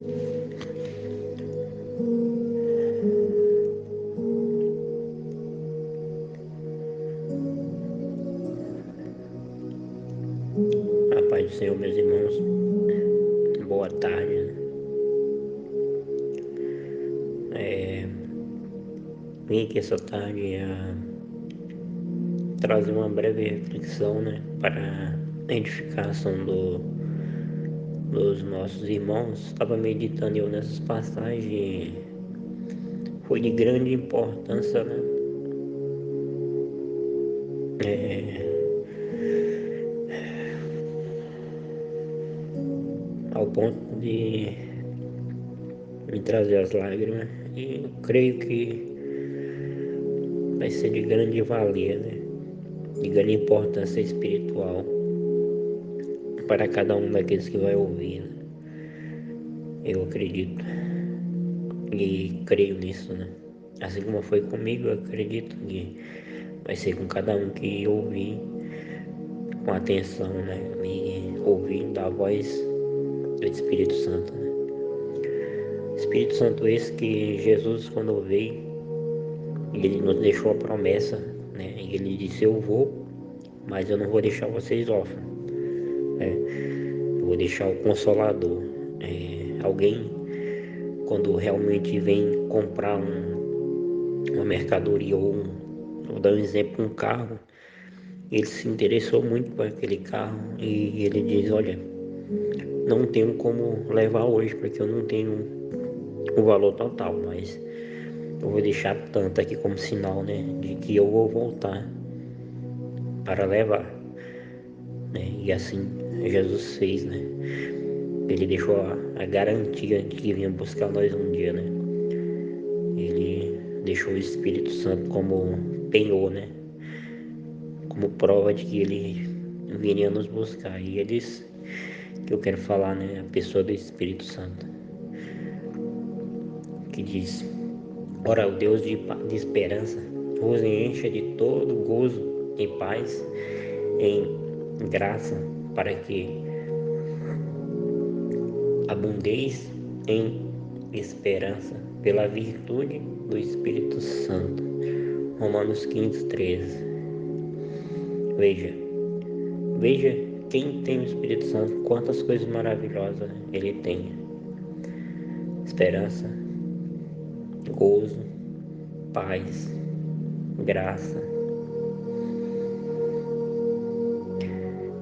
A paz do Senhor, meus irmãos, boa tarde. Vim aqui essa tarde a trazer uma breve reflexão, para a edificação dos nossos irmãos. Estava meditando eu nessas passagens e foi de grande importância, ao ponto de me trazer as lágrimas, e eu creio que vai ser de grande valia, de grande importância espiritual para cada um daqueles que vai ouvir. Eu acredito e creio nisso, assim como foi comigo, eu acredito que vai ser com cada um que ouvir com atenção, e ouvindo a voz do Espírito Santo, Espírito Santo esse que Jesus, quando veio, ele nos deixou a promessa, e ele disse: eu vou, mas eu não vou deixar vocês órfãos, eu vou deixar o Consolador. Alguém, quando realmente vem comprar uma mercadoria, vou dar um exemplo, um carro, ele se interessou muito por aquele carro e ele diz: olha, não tenho como levar hoje porque eu não tenho o valor total, mas eu vou deixar tanto aqui como sinal, de que eu vou voltar para levar, e assim Jesus fez, ele deixou a garantia de que vinha buscar nós um dia, ele deixou o Espírito Santo como penhor, como prova de que ele viria nos buscar. E eles que eu quero falar, a pessoa do Espírito Santo, que diz: ora, o Deus de esperança vos encha de todo gozo e paz em graça, para que abundeis em esperança pela virtude do Espírito Santo. Romanos 15:13. Veja quem tem o Espírito Santo, quantas coisas maravilhosas ele tem: esperança, gozo, paz, graça.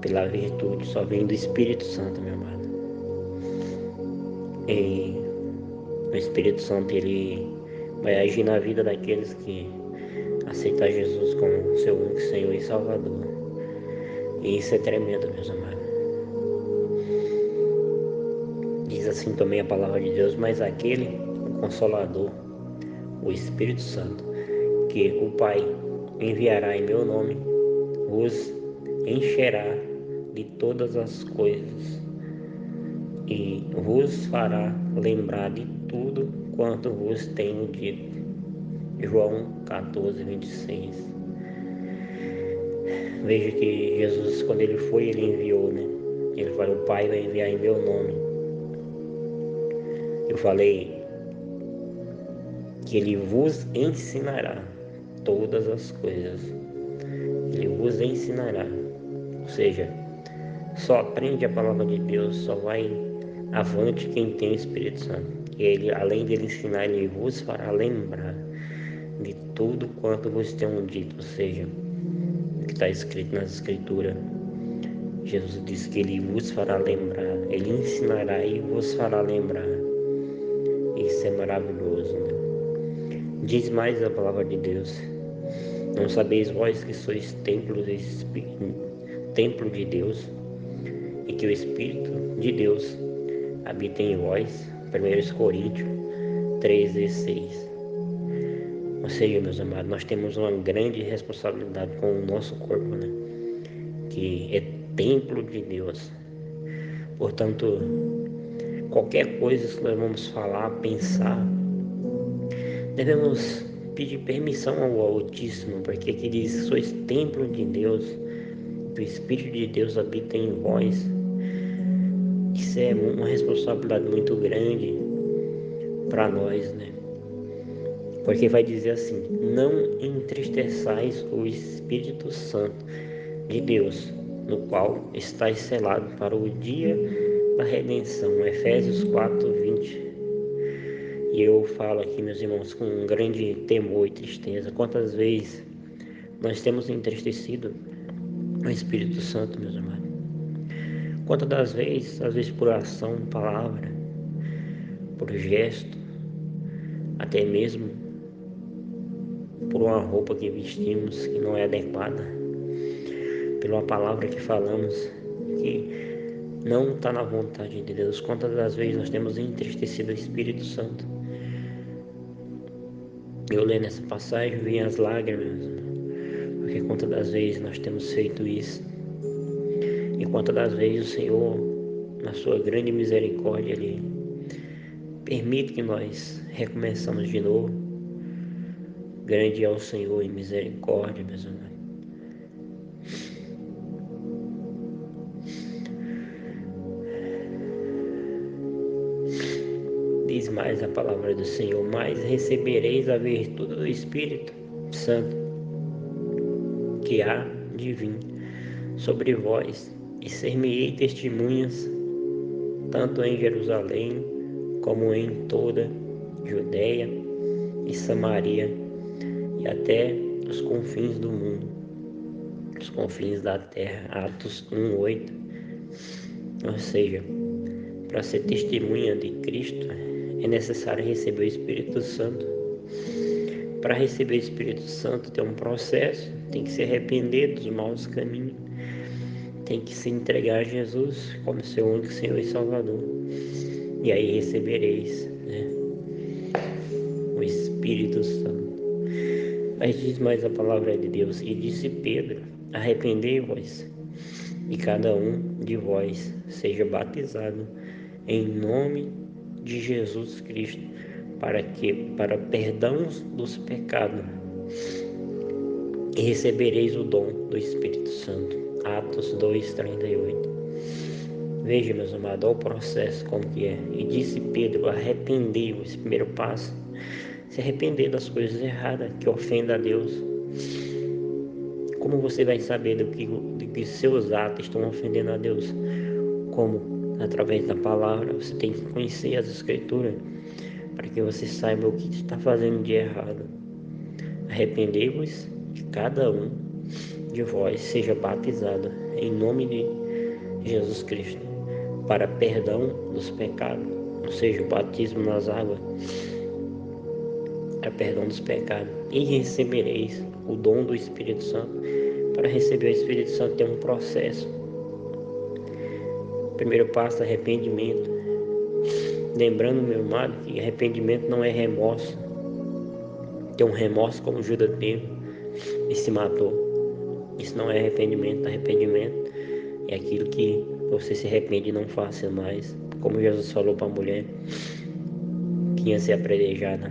Pela virtude, só vem do Espírito Santo, meu amado. E o Espírito Santo, ele vai agir na vida daqueles que aceitar Jesus como seu único Senhor e Salvador. E isso é tremendo, meus amados. Diz assim também a palavra de Deus: mas aquele, o Consolador, o Espírito Santo, que o Pai enviará em meu nome, vos encherá de todas as coisas e vos fará lembrar de tudo quanto vos tenho dito. João 14:26. Veja que Jesus, quando ele foi, ele enviou, ele falou: o Pai vai enviar em meu nome. Eu falei que ele vos ensinará todas as coisas. Ele vos ensinará. Ou seja, só aprende a palavra de Deus, só vai avante quem tem o Espírito Santo. E ele, além de ele ensinar, ele vos fará lembrar de tudo quanto vos tenho dito. Ou seja, o que está escrito nas Escrituras. Jesus disse que ele vos fará lembrar, ele ensinará e vos fará lembrar. Isso é maravilhoso, Diz mais a palavra de Deus: não sabeis vós que sois templo de Deus, e que o Espírito de Deus habita em vós? 1 Coríntios 3:16. Ou seja, meus amados, nós temos uma grande responsabilidade com o nosso corpo, que é templo de Deus. Portanto, qualquer coisa que nós vamos falar, pensar, devemos pedir permissão ao Altíssimo, porque aqui diz: sois templo de Deus, que o Espírito de Deus habita em vós. Isso é uma responsabilidade muito grande para nós, né? Porque vai dizer assim: não entristeçais o Espírito Santo de Deus, no qual estáis selado para o dia da redenção. Efésios 4:20. E eu falo aqui, meus irmãos, com um grande temor e tristeza. Quantas vezes nós temos entristecido o Espírito Santo, meus amados? Quantas das vezes, às vezes por ação, palavra, por gesto, até mesmo por uma roupa que vestimos que não é adequada, pela palavra que falamos que não está na vontade de Deus. Quantas das vezes nós temos entristecido o Espírito Santo? Eu lendo essa passagem, vi as lágrimas, porque quantas das vezes nós temos feito isso? E quantas das vezes o Senhor, na sua grande misericórdia, Ele permite que nós recomeçamos de novo. Grande é o Senhor em misericórdia, meus amados. Diz mais a palavra do Senhor: mas recebereis a virtude do Espírito Santo, que há de vir sobre vós, e ser-me-ei testemunhas, tanto em Jerusalém, como em toda Judeia e Samaria, e até os confins do mundo, os confins da terra. Atos 1:8. Ou seja, para ser testemunha de Cristo, é necessário receber o Espírito Santo. Para receber o Espírito Santo tem um processo, tem que se arrepender dos maus caminhos, tem que se entregar a Jesus como seu único Senhor e Salvador. E aí recebereis, né, o Espírito Santo. Mas diz mais a palavra de Deus: e disse Pedro: arrependei-vos, e cada um de vós seja batizado em nome de Jesus Cristo, para perdão dos pecados, e recebereis o dom do Espírito Santo. Atos 2:38. Veja, meus amados, olha o processo como que é. E disse Pedro: arrependei-vos. Primeiro passo, se arrepender das coisas erradas que ofendem a Deus. Como você vai saber do que seus atos estão ofendendo a Deus? Como? Através da palavra. Você tem que conhecer as Escrituras para que você saiba o que está fazendo de errado. Arrependei-vos, que cada um de vós seja batizado em nome de Jesus Cristo, para perdão dos pecados. Ou seja, o batismo nas águas é perdão dos pecados. E recebereis o dom do Espírito Santo. Para receber o Espírito Santo tem um processo. Primeiro passo, arrependimento. Lembrando, meu amado, que arrependimento não é remorso. Tem um remorso como Judas teve e se matou. Isso não é arrependimento. Arrependimento é aquilo que você se arrepende e não faça mais. Como Jesus falou para a mulher que ia ser apedrejada.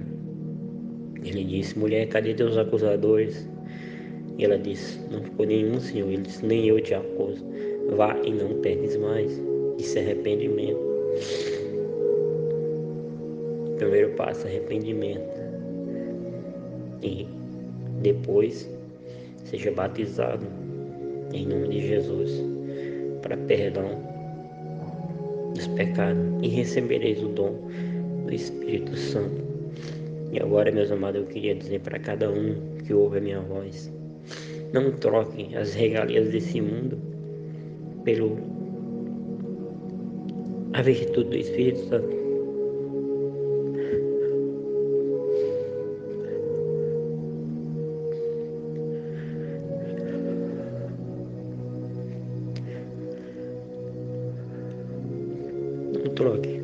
Ele disse: mulher, cadê teus acusadores? E ela disse: não ficou nenhum, Senhor. Ele disse: nem eu te acuso. Vá e não peques mais. Isso é arrependimento. Primeiro passo, arrependimento. E depois seja batizado em nome de Jesus para perdão dos pecados, e recebereis o dom do Espírito Santo. E agora, meus amados, eu queria dizer para cada um que ouve a minha voz: não troquem as regalias desse mundo a virtude do Espírito Santo. Não troque.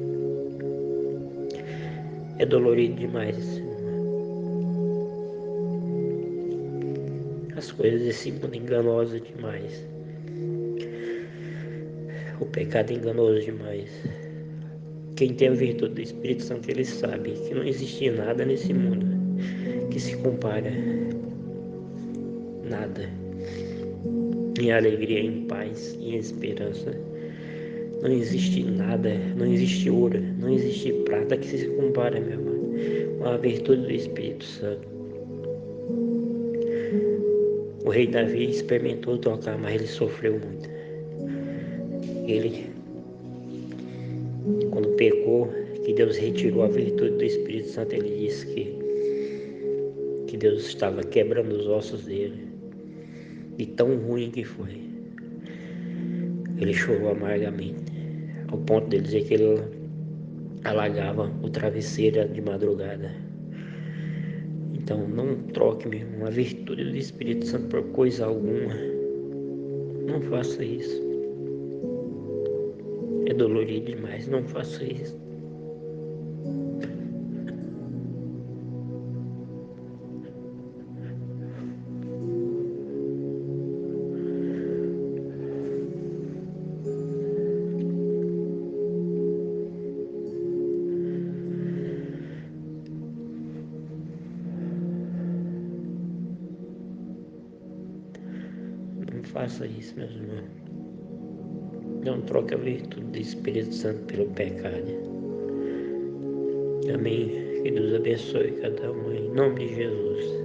É dolorido demais. As coisas desse mundo enganosas demais. O pecado é enganoso demais. Quem tem a virtude do Espírito Santo, ele sabe que não existe nada nesse mundo que se compara, nada, em alegria, em paz, em esperança, Não existe nada, não existe ouro, não existe prata que se compara, meu irmão, com a virtude do Espírito Santo. O rei Davi experimentou tocar, mas ele sofreu muito. Ele, quando pecou, que Deus retirou a virtude do Espírito Santo, ele disse que Deus estava quebrando os ossos dele, de tão ruim que foi. Ele chorou amargamente, ao ponto de dizer que ele alagava o travesseiro de madrugada. Então não troque, meu irmão, a virtude do Espírito Santo por coisa alguma. Não faça isso. É dolorido demais, não faça isso. Não faça isso, meus irmãos. Não troque a virtude do Espírito Santo pelo pecado. Amém. Que Deus abençoe cada um em nome de Jesus.